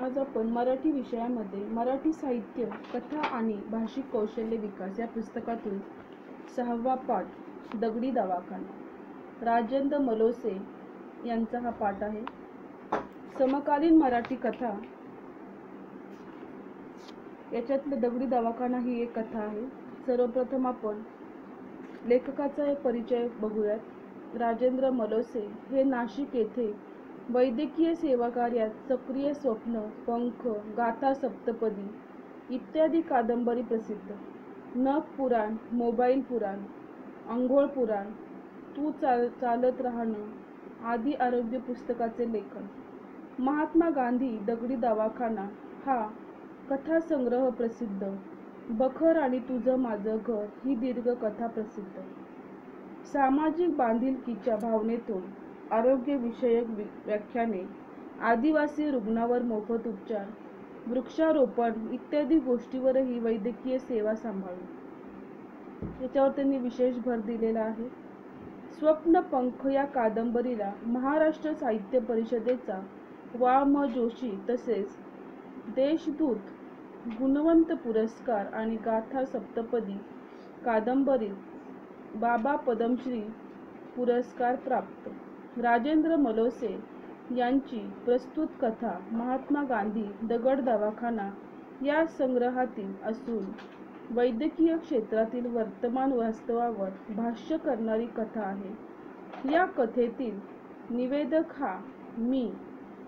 आज आपण मराठी विषयामध्ये मराठी साहित्य, कथा आणि भाषिक कौशल्य विकास या पुस्तकातून 6वा पाठ दगडी दवाखाना, राजेंद्र मलोसे यांचा हा पाठ आहे. समकालीन मराठी कथा याच्यातलं दगडी दवाखाना ही एक कथा आहे. सर्वप्रथम आपण लेखकाचा एक परिचय बघूयात. राजेंद्र मलोसे हे नाशिक येथे वैद्यकीय सेवा कार्यात सक्रिय. स्वप्न, पंख, गाथा सप्तपदी इत्यादी कादंबरी प्रसिद्ध. नख पुराण, मोबाईल पुराण, अंघोळ पुराण, तू चालत राहणं आदी आरोग्य पुस्तकाचे लेखन. महात्मा गांधी दगडी दवाखाना हा कथासंग्रह प्रसिद्ध. बखर आणि तुझं माझं घर ही दीर्घ कथा प्रसिद्ध. सामाजिक बांधिलकीच्या भावनेतून आरोग्यविषयक व्याख्याने, आदिवासी रुग्णावर मोफत उपचार, वृक्षारोपण इत्यादी गोष्टीवरही वैद्यकीय सेवा सांभाळणे याच्यावर त्यांनी विशेष भर दिलेला आहे. स्वप्न पंख या कादंबरीला महाराष्ट्र साहित्य परिषदेचा वा. म. जोशी तसेच देशदूत गुणवंत पुरस्कार आणि गाथा सप्तपदी कादंबरीत बाबा पद्मश्री पुरस्कार प्राप्त. राजेंद्र मलोसे यांची प्रस्तुत कथा महात्मा गांधी दगड दवाखाना या संग्रहातील असून वैद्यकीय क्षेत्रातील वर्तमान वास्तवावर भाष्य करणारी कथा आहे. या कथेतील निवेदक हा मी,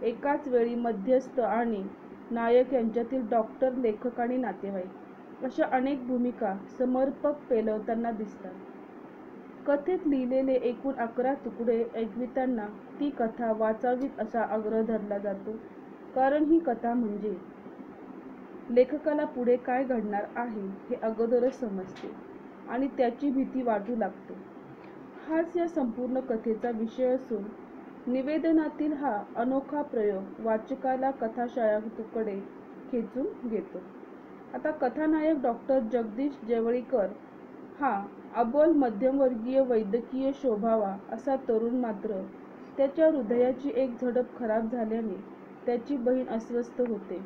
एकाच वेळी मध्यस्थ आणि नायक यांच्यातील डॉक्टर, लेखक आणि नातेवाईक अशा अनेक भूमिका समर्पक पेलवताना दिसतात. कथेत लिहिलेले एकूण 11 तुकडे ऐकवितांना ती कथा वाचावीत असा आग्रह धरला जातो, कारण ही कथा म्हणजे लेखकाला पुढे काय घडणार आहे हे अगोदरच समजते आणि त्याची भीती वाटू लागते. हाच या संपूर्ण कथेचा विषय असून निवेदनातील हा अनोखा प्रयोग वाचकाला कथाशयाकडे खेचून घेतो. आता कथानायक डॉक्टर जगदीश जवळीकर हा अबोल मध्यमवर्गीय वैद्यकीय शोभावा असा तरुण, मात्र त्याच्या हृदयाची एक झडप खराब झाल्याने त्याची बहीण अस्वस्थ होते.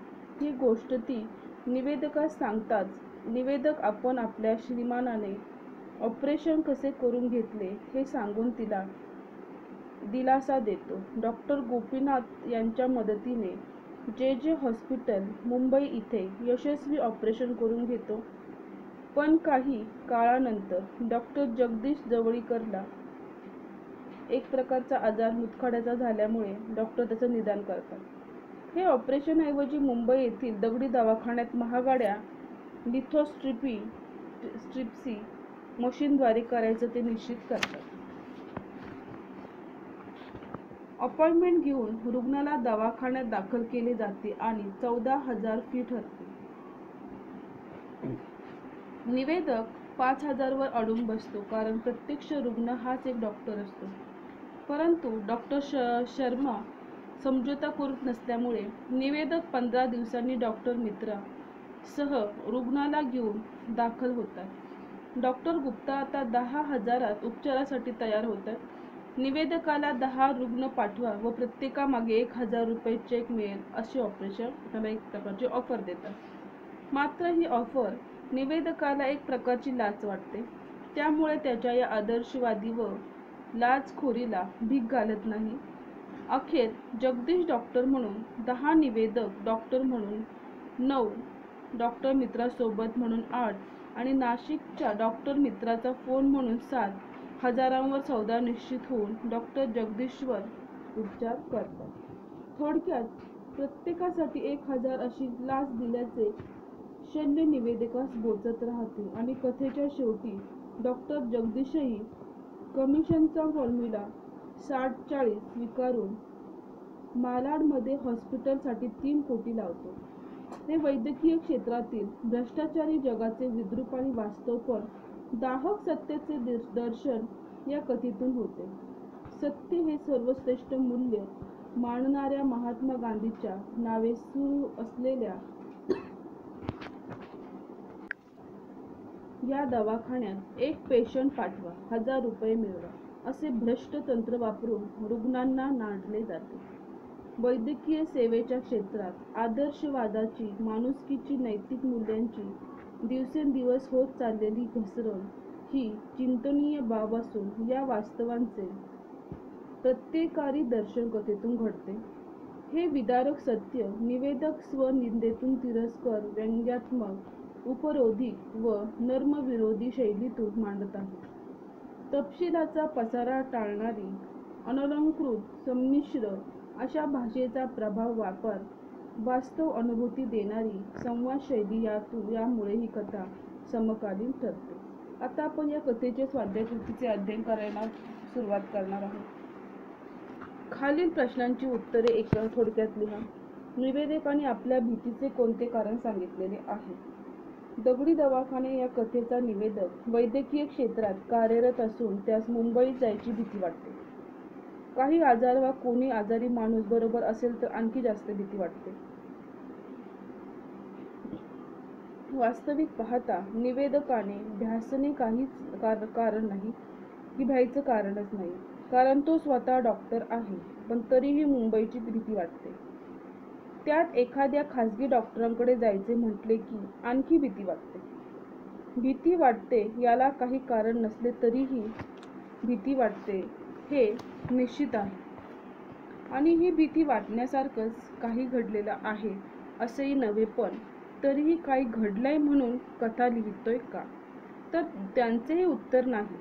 ही गोष्ट ती निवेदकास सांगताच निवेदक आपण आपल्या श्रीमानाने ऑपरेशन कसे करून घेतले हे सांगून तिला दिलासा देतो. डॉक्टर गोपीनाथ यांच्या मदतीने जे हॉस्पिटल मुंबई इथे यशस्वी ऑपरेशन करून घेतो. पण काही काळानंतर डॉक्टर जगदीश जवळीकरला एक प्रकारचा आजार मुतखड्याचा झाल्यामुळे डॉक्टर त्याचं निदान करतात. हे ऑपरेशन ऐवजी मुंबई येथील दगडी दवाखान्यात महागड्या लिथोट्रिप्सी मशीनद्वारे करायचं ते निश्चित करतात. अपॉइंटमेंट घेऊन रुग्णाला दवाखान्यात दाखल केले जाते आणि 14,000 फी ठरते. निवेदक 5,000 वर अडून बसतो, कारण प्रत्यक्ष रुग्ण हाच एक डॉक्टर असतो. परंतु डॉक्टर शर्मा समझोता करत नसल्यामुळे निवेदक 15 दिवसांनी डॉक्टर मित्रा सह रुग्णाला घेऊन दाखल होतात. डॉक्टर गुप्ता आता 10,000त उपचारासाठी तयार होतात. निवेदकाला 10 रुग्ण पाठवा व प्रत्येकामागे 1,000 रुपये चेक मिळेल अशी ऑपरेशन त्याला एक प्रकारची ऑफर देतात. मात्र ही ऑफर निवेदकाला एक प्रकारची लाच वाटते, त्यामुळे त्याच्या या आदर्शवादी व लाचखोरीला भीक घालत नाही. अखेर जगदीश डॉक्टर म्हणून 10, निवेदक डॉक्टर म्हणून 9, डॉक्टर मित्रासोबत म्हणून 8 आणि नाशिकच्या डॉक्टर मित्राचा फोन म्हणून 7,000वर सौदा निश्चित होऊन डॉक्टर जगदीशवर उपचार करतात. थोडक्यात प्रत्येकासाठी 1,000 अशी लाच दिल्याचे शल्य निवेदकास बोचत राहते आणि कथेच्या शेवटी डॉक्टर जगदीशही कमिशनचा फॉर्म्युला 60-40 स्वीकारून मालाडमध्ये हॉस्पिटलसाठी 3 कोटी लावतो. हे वैद्यकीय क्षेत्रातील भ्रष्टाचारी जगाचे विद्रूप आणि वास्तव पण दाहक सत्याचे दर्शन या कथेतून होते. सत्य हे सर्वश्रेष्ठ मूल्य मानणाऱ्या महात्मा गांधीच्या नावे सुरू असलेल्या या दवाखान्यात एक पेशंट पाठवा, 1,000 रुपये मिळवा असे भ्रष्ट तंत्र वापरून रुग्णांना नाडले जाते. वैद्यकीय सेवेच्या क्षेत्रात आदर्शवादाची, माणुसकीची, नैतिक मूल्यांची दिवसेंदिवस होत चाललेली घसरण ही चिंतनीय बाब असून या वास्तवांचे प्रत्येकारी दर्शन कथेतून घडते. हे विदारक सत्य निवेदक स्वनिंदेतून तिरस्कार, व्यंग्यात्मक, उपरोधिक व नर्मविरोधी शैलीतून मांडत आहेत. तपशिलाचा पसारा टाळणारी, अनलंकृत, संमिश्र अशा भाषेचा प्रभाव वापर, वास्तव अनुभूती देणारी संवाद शैली यामुळे ही कथा समकालीन ठरते. आता आपण या कथेचे स्वाध्यायकृतीचे अध्ययन करायला सुरुवात करणार आहोत. खालील प्रश्नांची उत्तरे थोडक्यात लिहा. निवेदकाने आपल्या भीतीचे कोणते कारण सांगितलेले आहे? दगडी दवाखाने या कथेचा निवेदक वैद्यकीय क्षेत्रात कार्यरत असून त्यास मुंबईत जायची भीती वाटते. काही आजार वा कोणी आजारी माणूस बरोबर असेल तर आणखी जास्त भीती वाटते. वास्तविक पाहता निवेदकाने भ्यासणे काहीच कारण नाही की भ्यायचं कारणच नाही, कारण तो स्वतः डॉक्टर आहे, पण तरीही मुंबईची भीती वाटते. त्यात एखाद्या खाजगी डॉक्टरांकडे जायचे म्हटले की आणखी भीती वाटते. भीती वाटते याला काही कारण नसले तरीही भीती वाटते हे निश्चित आहे. आणि ही भीती वाटण्यासारखंच काही घडलेलं आहे असेही नव्हे, पण तरीही काही घडलंय म्हणून कथा लिहितोय का? तर त्यांचेही उत्तर नाही.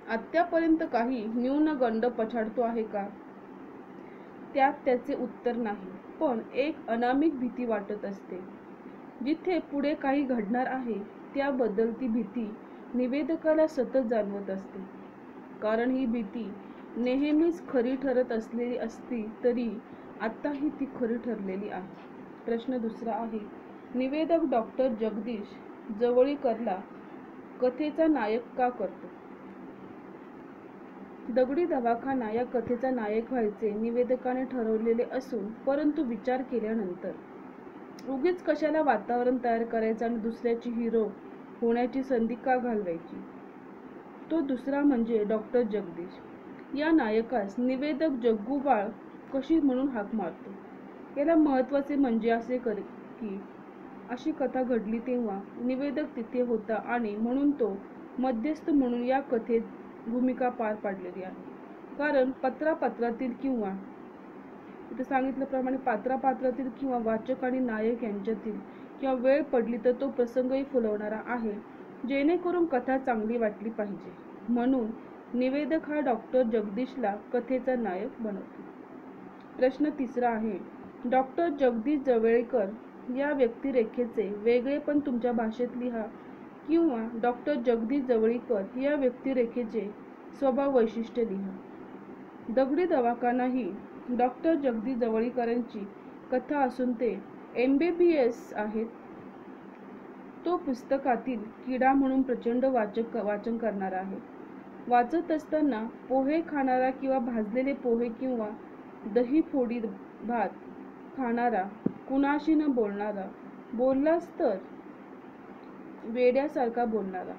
आत्तापर्यंत काही न्यूनगंड पछाडतो आहे का? त्यात त्याचे उत्तर नाही. पण एक अनामिक भीती वाटत असते. जिथे पुढे काही घडणार आहे त्याबद्दल ती भीती निवेदकाला सतत जाणवत असते. कारण ही भीती नेहमीच खरी ठरत असलेली असती तरी आत्ताही ती खरी ठरलेली आहे. प्रश्न दुसरा आहे. निवेदक डॉक्टर जगदीश जवळीकरला कथेचा नायक का करतो? दगडी दवाखाना या कथेचा नायक व्हायचे निवेदकाने ठरवलेले असून, परंतु विचार केल्यानंतर उगीच कशाला वातावरण तयार करायचं आणि दुसऱ्याची हिरो होण्याची संधी का घालवायची? तो दुसरा म्हणजे डॉक्टर जगदीश. या नायकास निवेदक जग्गू बाळ कशी म्हणून हाक मारतो? याला महत्त्वाचे म्हणजे असे की अशी कथा घडली तेव्हा निवेदक तिथे होता आणि म्हणून तो मध्यस्थ म्हणून या कथेत भूमिका पार पाडलेली आहे. कारण पात्रातील किंवा इथे सांगितल्याप्रमाणे पात्रातील किंवा वाचक आणि नायक यांच्यातील किंवा वेळ पडली तर तो प्रसंगही फुलवणारा आहे, जेणेकरून कथा चांगली वाटली पाहिजे. म्हणून निवेदक हा डॉक्टर जगदीशला कथेचा नायक बनवतो. प्रश्न तिसरा आहे. डॉक्टर जगदीश जवळीकर या व्यक्तिरेखेचे वेगळेपण तुमच्या भाषेत लिहा किंवा डॉक्टर जगदीश जवळीकर या व्यक्तिरेखेचे स्वभाव वैशिष्ट्य लिहा. दगडी दवाखाना ही डॉक्टर जगदीश जवळीकरांची कथा असून ते MBBS आहेत. तो पुस्तकातील किडा म्हणून प्रचंड वाचन करणारा आहे. वाचत असताना पोहे खाणारा किंवा भाजलेले पोहे किंवा दही फोडी भात खाणारा, कुणाशी न बोलणारा, बोललाच तर वेड्यासारखा बोलणारा,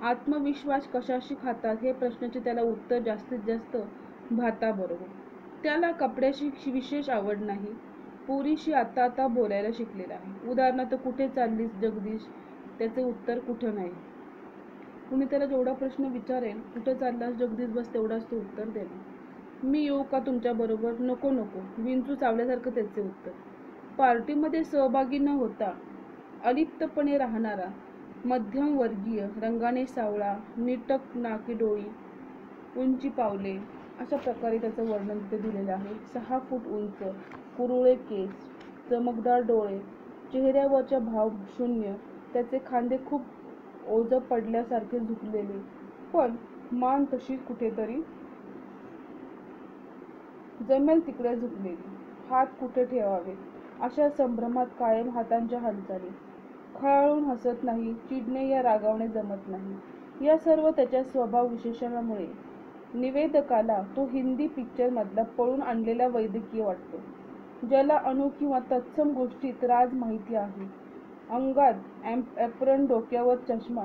आत्मविश्वास कशाशी खातात हे प्रश्नाचे त्याला उत्तर जास्तीत जास्त भाताबरोबर. त्याला कपड्याशी विशेष आवड नाही. पोरीशी आता बोलायला शिकलेला आहे. उदाहरणार्थ, कुठे चाललीस जगदीश? त्याचे उत्तर कुठं नाही. कुणी त्याला जेवढा प्रश्न विचारेल, कुठे चाललास जगदीश, बस तेवढाच तो उत्तर देणार. मी येऊ का तुमच्या बरोबर? नको, विंचू चावल्यासारखं त्याचे उत्तर. पार्टीमध्ये सहभागी न होता अलिप्तपणे राहणारा, मध्यमवर्गीय, रंगाने सावळा, निटक नाकी डोळी, उंची पावले, अशा प्रकारे त्याचं वर्णन तिथे दिलेलं आहे. 6 फूट उंच, कुरुळे केस, चमकदार डोळे, चेहऱ्यावरच्या भाव शून्य, त्याचे खांदे खूप ओझ पडल्यासारखे झुकलेले, पण मान तशी कुठेतरी जमेल तिकडे झुकलेली, हात कुठे ठेवावे अशा संभ्रमात कायम हातांच्या हालचाली, खळाळून हसत नाही, चिडणे या रागावणे जमत नाही. या सर्व त्याच्या स्वभाव विशेषणामुळे निवेदकाला तो हिंदी पिक्चर मधला पळून आणलेला वैद्यकीय वाटतो, ज्याला अणु किंवा तत्सम गोष्टीत राज माहिती आहे. अंगात एप्रन, डोक्यावर चष्मा,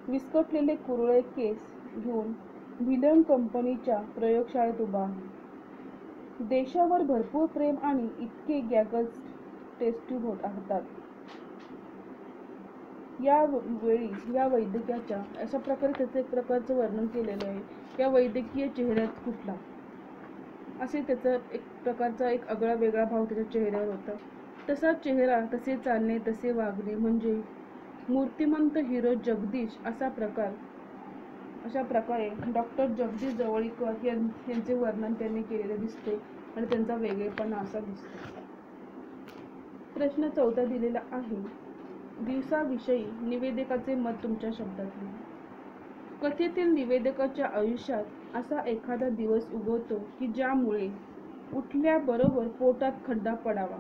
विस्कटलेले कुरळे केस घेऊन व्हिलन कंपनीच्या प्रयोगशाळेत उभा आहे. देशावर भरपूर प्रेम आणि इतके गॅगल्स टेस्टी होत असतात. या वेळी या वैद्यकाच्या अशा प्रकारे त्याचं एक प्रकारचं वर्णन केलेलं आहे. या वैद्यकीय चेहऱ्यात कुठला असे त्याचा एक प्रकारचा एक आगळा वेगळा भाव त्याच्या चेहऱ्यावर होता. तसा चेहरा, तसे चालणे, तसे वागणे, म्हणजे मूर्तिमंत हिरो जगदीश अशा प्रकारे डॉक्टर जगदीश जवळीकर यांचे वर्णन त्यांनी केलेले दिसते आणि त्यांचा वेगळेपणा असा दिसतो. प्रश्न 14 दिलेला आहे. दिवसाविषयी निवेदकाचे मत तुमच्या शब्दात लिहा. कथेतील निवेदकाच्या आयुष्यात असा एखादा दिवस उगवतो की ज्यामुळे उठल्याबरोबर पोटात खड्डा पडावा.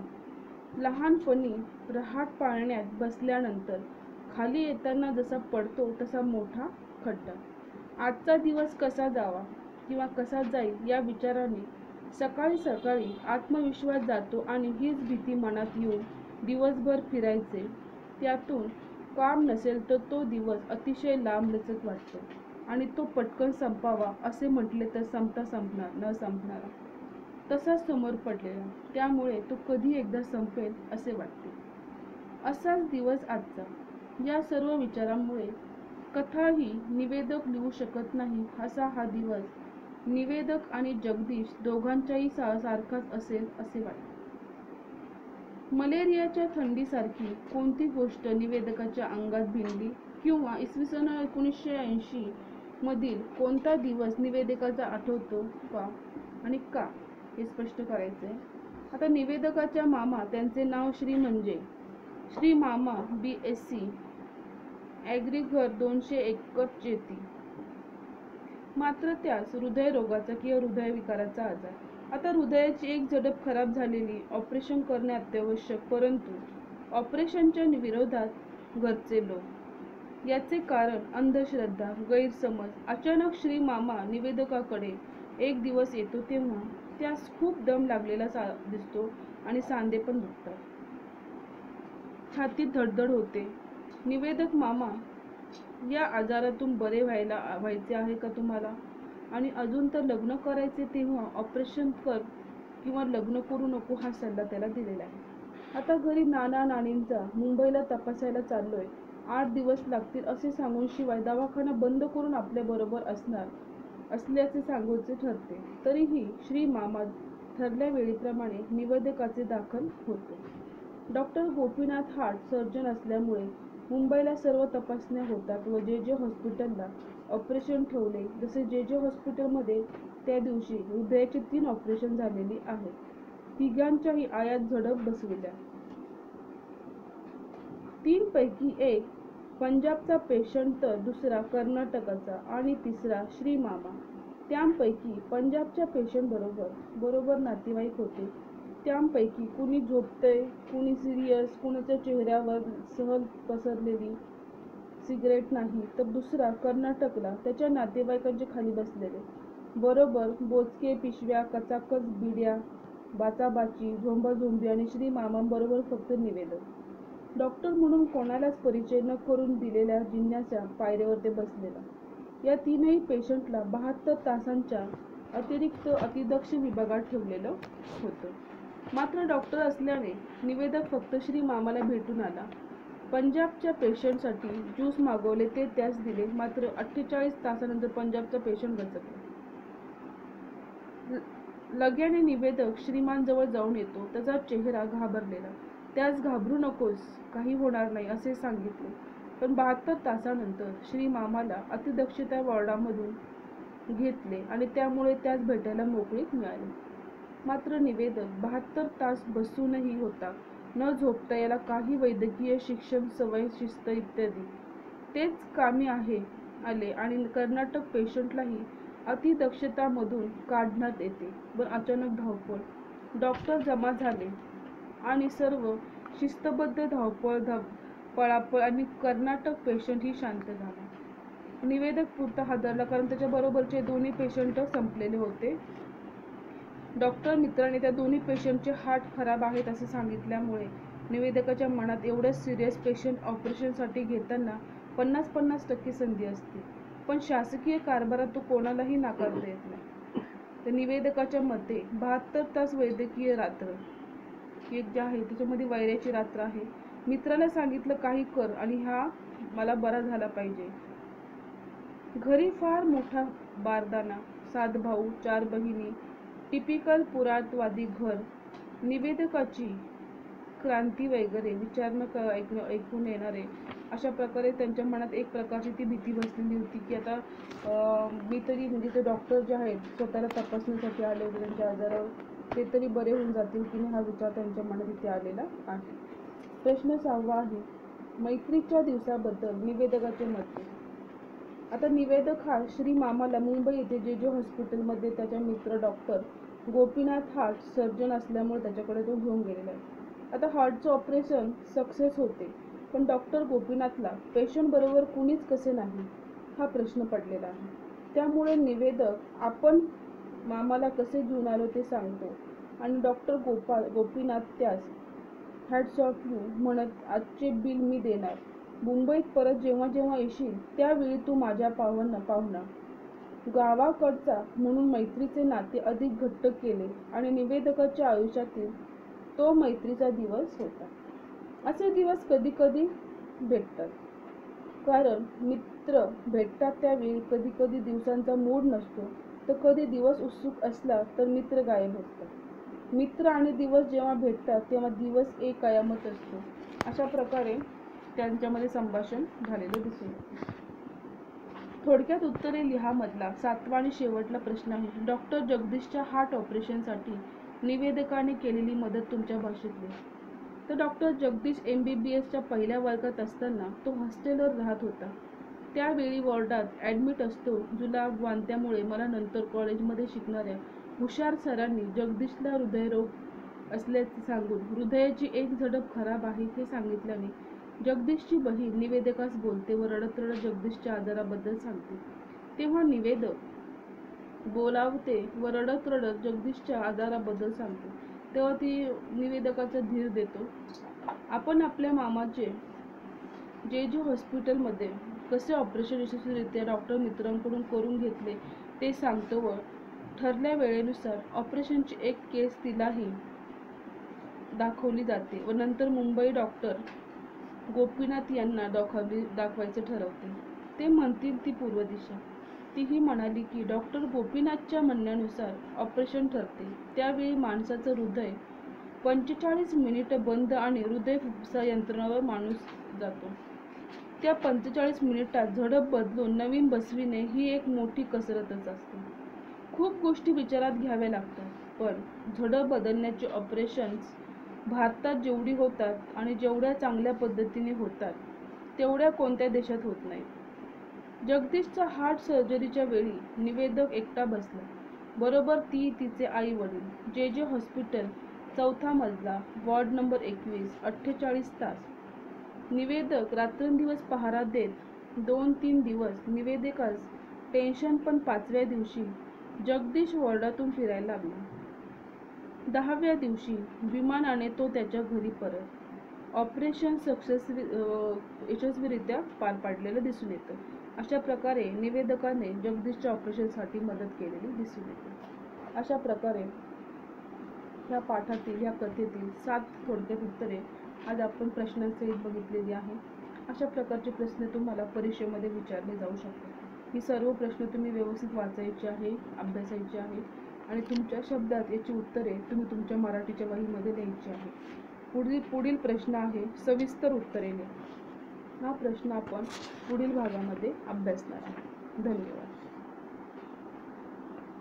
लहानपणी रहाट पाळण्यात बसल्यानंतर खाली येताना जसा पडतो तसा मोठा खड्डा. आजचा दिवस कसा जावा किंवा कसा जाईल या विचाराने सकाळी सकाळी आत्मविश्वास जातो आणि हीच भीती मनात येऊन दिवसभर फिरायचे. त्यातून काम नसेल तर तो दिवस अतिशय लांबलचक वाटतो आणि तो पटकन संपावा असे म्हटले तर संपता संपणार न संपणारा तसाच समोर पडलेला, त्यामुळे तो कधी एकदा संपेल असे वाटते. असाच दिवस आजचा. या सर्व विचारांमुळे कथाही निवेदक लिहू शकत नाही असा हा दिवस निवेदक आणि जगदीश दोघांच्याही सारखाच असेल असे वाटते. मलेरियाच्या थंडीसारखी कोणती गोष्ट निवेदकाच्या अंगात भिनली किंवा इसवी सन 1980 मधील कोणता दिवस निवेदकाचा आठवतो का आणि का हे स्पष्ट करायचे. आता निवेदकाच्या मामा, त्यांचे नाव श्री मामा BSc ॲग्रीघर 200 एकर शेती. मात्र त्यास हृदयरोगाचा किंवा हृदयविकाराचा आजार. आता हृदयाची एक झडप खराब झालेली, ऑपरेशन करणे अत्यावश्यक, परंतु ऑपरेशनच्या विरोधात घरचे लोक. याचे कारण अंधश्रद्धा, गैरसमज. अचानक श्री मामा निवेदकाकडे एक दिवस येतो तेव्हा त्यास खूप दम लागलेला दिसतो आणि सांधे पण दुखतात. छातीत धडधड होते. निवेदक मामा, या आजारातून बरे व्हायचे आहे का तुम्हाला? आणि अजून तर लग्न करायचे, तेव्हा ऑपरेशन कर किंवा लग्न करू नको हा सल्ला त्याला दिलेला आहे. आता घरी नाना नानींचा मुंबईला तपासायला चाललोय, 8 दिवस लागतील असे सांगून शिवाय दवाखाना बंद करून आपल्याबरोबर असल्याचे सांगायचे ठरते. तरीही श्री मामा ठरल्या वेळेप्रमाणे निवेदकाचे दाखल होते. डॉक्टर गोपीनाथ हार्ट सर्जन असल्यामुळे मुंबईला सर्व तपासण्या होतात व जे हॉस्पिटलला ऑपरेशन ठेवले, जसे जे हॉस्पिटलमध्ये त्या दिवशी हृदयाची 3 ऑपरेशन झालेली आहेत. तिघांच्याही आयात झडप बसविल्या. 3 पैकी एक पंजाबचा पेशंट तर दुसरा कर्नाटकाचा आणि तिसरा श्री मामा. त्यांपैकी पंजाबच्या पेशंट बरोबर नातेवाईक होते. त्यांपैकी कुणी झोपतंय, कुणी सिरियस, कुणाच्या चेहऱ्यावर सहल पसरलेली सिगरेट नाही, तर दुसरा कर्नाटकला त्याच्या नातेवाईकांचे खाली बसलेले. बरोबर बोचके, पिशव्या, कचाकच बिड्या, बाचाबाची, झोंबाझोंबी आणि श्री मामांबरोबर फक्त निवेदक. डॉक्टर म्हणून कोणालाच परिचय न करून दिलेल्या जिन्याच्या पायरीवर ते बसलेला. या तीनही पेशंटला 72 तासांच्या अतिरिक्त अतिदक्ष विभागात ठेवलेलं होतं. मात्र डॉक्टर असल्याने निवेदक फक्त श्री मामाला भेटून आला. पंजाबच्या पेशंटसाठी ज्यूस मागवले, ते त्यास दिले. मात्र 48 तासानंतर पंजाबचा पेशंट गचकला. लगेने निवेदक श्रीमानजवळ जाऊन येतो. त्याचा चेहरा घाबरलेला. त्यास घाबरू नकोस, काही होणार नाही असे सांगितले. पण 72 तासानंतर श्री मामाला अतिदक्षता वॉर्डामधून घेतले आणि त्यामुळे त्यास भेटायला मोकळीक मिळाली. मात्र निवेदक 72 तास बसूनही होता न झोपता. याला काही वैद्यकीय शिक्षण, सवय, शिस्त इत्यादी तेच कामी आले आणि कर्नाटक पेशंटलाही अतिदक्षतामधून काढण्यात येते. पण अचानक धावपळ. डॉक्टर जमा झाले आणि सर्व शिस्तबद्ध पळापळ आणि कर्नाटक पेशंट ही शांत झाला. निवेदक पुरता हादरला, कारण त्याच्या बरोबरचे दोन्ही पेशंट संपलेले होते. डॉक्टर मित्राने त्या दोन्ही पेशंटचे हार्ट खराब आहेत असे सांगितल्यामुळे निवेदकाच्या मनात एवढे सिरियस पेशंट ऑपरेशनसाठी घेताना 50-50% संधी असते, पण शासकीय कारभारात तो कोणालाही नाकारता येत नाही. तर निवेदकाच्या मते 72 तास वैद्यकीय रात्र एक जे आहे त्याच्यामध्ये वैराची रात्र आहे. मित्राला सांगितलं काही कर आणि हा मला बरा झाला पाहिजे. घरी फार मोठा बारदाना, 7 भाऊ 4 बहिणी, टिपिकल पुरातवादी घर. निवेदकाची क्रांती वगैरे विचार न ऐकून येणारे अशा प्रकारे त्यांच्या मनात एक प्रकारची ती भीती बसलेली होती की आता मी तरी म्हणजे ते डॉक्टर जे आहेत स्वतःला तपासण्यासाठी आले होते त्यांच्या आजारावर, ते तरी बरे होऊन जातील की नाही हा विचार त्यांच्या मनात इथे आलेला आहे. प्रश्न 6 आहे मैत्रीच्या दिवसाबद्दल निवेदकाचे मत. आता निवेदक हा श्री मामाला मुंबई येथे जे हॉस्पिटलमध्ये त्याचा मित्र डॉक्टर गोपीनाथ हार्ट सर्जन असल्यामुळे त्याच्याकडे तो घेऊन गेलेला आहे. आता हार्टचं ऑपरेशन सक्सेस होते, पण डॉक्टर गोपीनाथला पेशंट बरोबर कुणीच कसे नाही हा प्रश्न पडलेला आहे. त्यामुळे निवेदक आपण मामाला कसे घेऊन आलो ते सांगतो आणि डॉक्टर गोपीनाथ त्यास हॅट्स ऑफ यू म्हणत आजचे बिल मी देणार. मुंबईत परत जेव्हा जेव्हा येशील त्यावेळी तू माझ्या पाहुणा. गावाकडचा म्हणून मैत्रीचे नाते अधिक घट्ट केले आणि निवेदकाच्या आयुष्यातील तो मैत्रीचा दिवस होता. असे दिवस कधी कधी भेटतात, कारण मित्र भेटतात त्यावेळी कधी कधी दिवसांचा मूड नसतो, तर कधी दिवस उत्सुक असला तर मित्र गायब असतात. मित्र आणि दिवस जेव्हा भेटतात तेव्हा दिवस एक कायमच असतो. अशा प्रकारे त्यांच्यामध्ये संभाषण झालेलं दिसून येते. थोडक्यात उत्तरे लिहा मधला 7वा आणि शेवटला प्रश्न आहे. डॉक्टर जगदीशच्या हार्ट ऑपरेशनसाठी निवेदकाने केलेली मदत तुमच्या भाषेतली. तर डॉक्टर जगदीश MBBSच्या पहिल्या वर्गात असताना तो हॉस्टेलवर राहत होता. त्यावेळी वॉर्डात ॲडमिट असतो. जुलाब वांत्यामुळे मला नंतर कॉलेजमध्ये शिकणाऱ्या हुशार सरांनी जगदीशला हृदयरोग असल्याचे सांगून हृदयाची एक झडप खराब आहे हे सांगितल्याने जगदीशची बहीण निवेदकास बोलते व रडत रडत जगदीशच्या आजाराबद्दल सांगते. तेव्हा निवेदक बोलावते व रडत रडत जगदीशच्या आजाराबद्दल सांगते. तेव्हा ती निवेदकाचा धीर देतो. आपण आपल्या मामाचे जे हॉस्पिटलमध्ये कसे ऑपरेशन यशस्वीरित्या डॉक्टर मित्रांकडून करून घेतले ते सांगतो व ठरल्या वेळेनुसार ऑपरेशनची एक केस तिलाही दाखवली जाते व नंतर मुंबई डॉक्टर गोपीनाथ यांना दाखवायचे ठरवते. ते म्हणतील ती पूर्व दिशा. तीही म्हणाली की डॉक्टर गोपीनाथच्या म्हणण्यानुसार ऑपरेशन ठरते. त्यावेळी माणसाचं हृदय 45 मिनिटं बंद आणि हृदय फुफ्फुसा यंत्रणावर माणूस जातो. त्या 45 मिनिटात झडप बदलून नवीन बसविणे ही एक मोठी कसरतच असते. खूप गोष्टी विचारात घ्याव्या लागतात, पण झडप बदलण्याची ऑपरेशन्स भारतात जेवढी होतात आणि जेवढ्या चांगल्या पद्धतीने होतात तेवढ्या कोणत्या देशात होत नाहीत. जगदीशचा हार्ट सर्जरीच्या वेळी निवेदक एकटा बसला, बरोबर ती तिचे आई वडील. जे हॉस्पिटल 4था मजला, वॉर्ड नंबर 21. 48 तास निवेदक रात्रंदिवस पहारा देत 2-3 दिवस निवेदकास टेन्शन, पण 5व्या दिवशी जगदीश वॉर्डातून फिरायला लागला. 10व्या दिवशी विमानाने तो त्याच्या घरी परत. ऑपरेशन यशस्वीरित्या पार पाडलेलं दिसून येतं. अशा प्रकारे निवेदकाने जगदीशच्या ऑपरेशनसाठी मदत केलेली दिसून येते. अशा प्रकारे ह्या पाठातील ह्या कथेतील 7 थोडक्यात उत्तरे आज आपण प्रश्नांसहित बघितलेली आहे. अशा प्रकारचे प्रश्न तुम्हाला परीक्षेमध्ये विचारले जाऊ शकतात. ही सर्व प्रश्न तुम्ही व्यवस्थित वाचायचे आहे, अभ्यासायचे आहे आणि तुमच्या शब्दात याची उत्तरे तुम्ही तुमच्या मराठीच्या वहीमध्ये लिहायची आहे. पुढील प्रश्न आहे सविस्तर उत्तरे लिहा. हा प्रश्न आपण पुढील भागामध्ये अभ्यासणार आहे. धन्यवाद.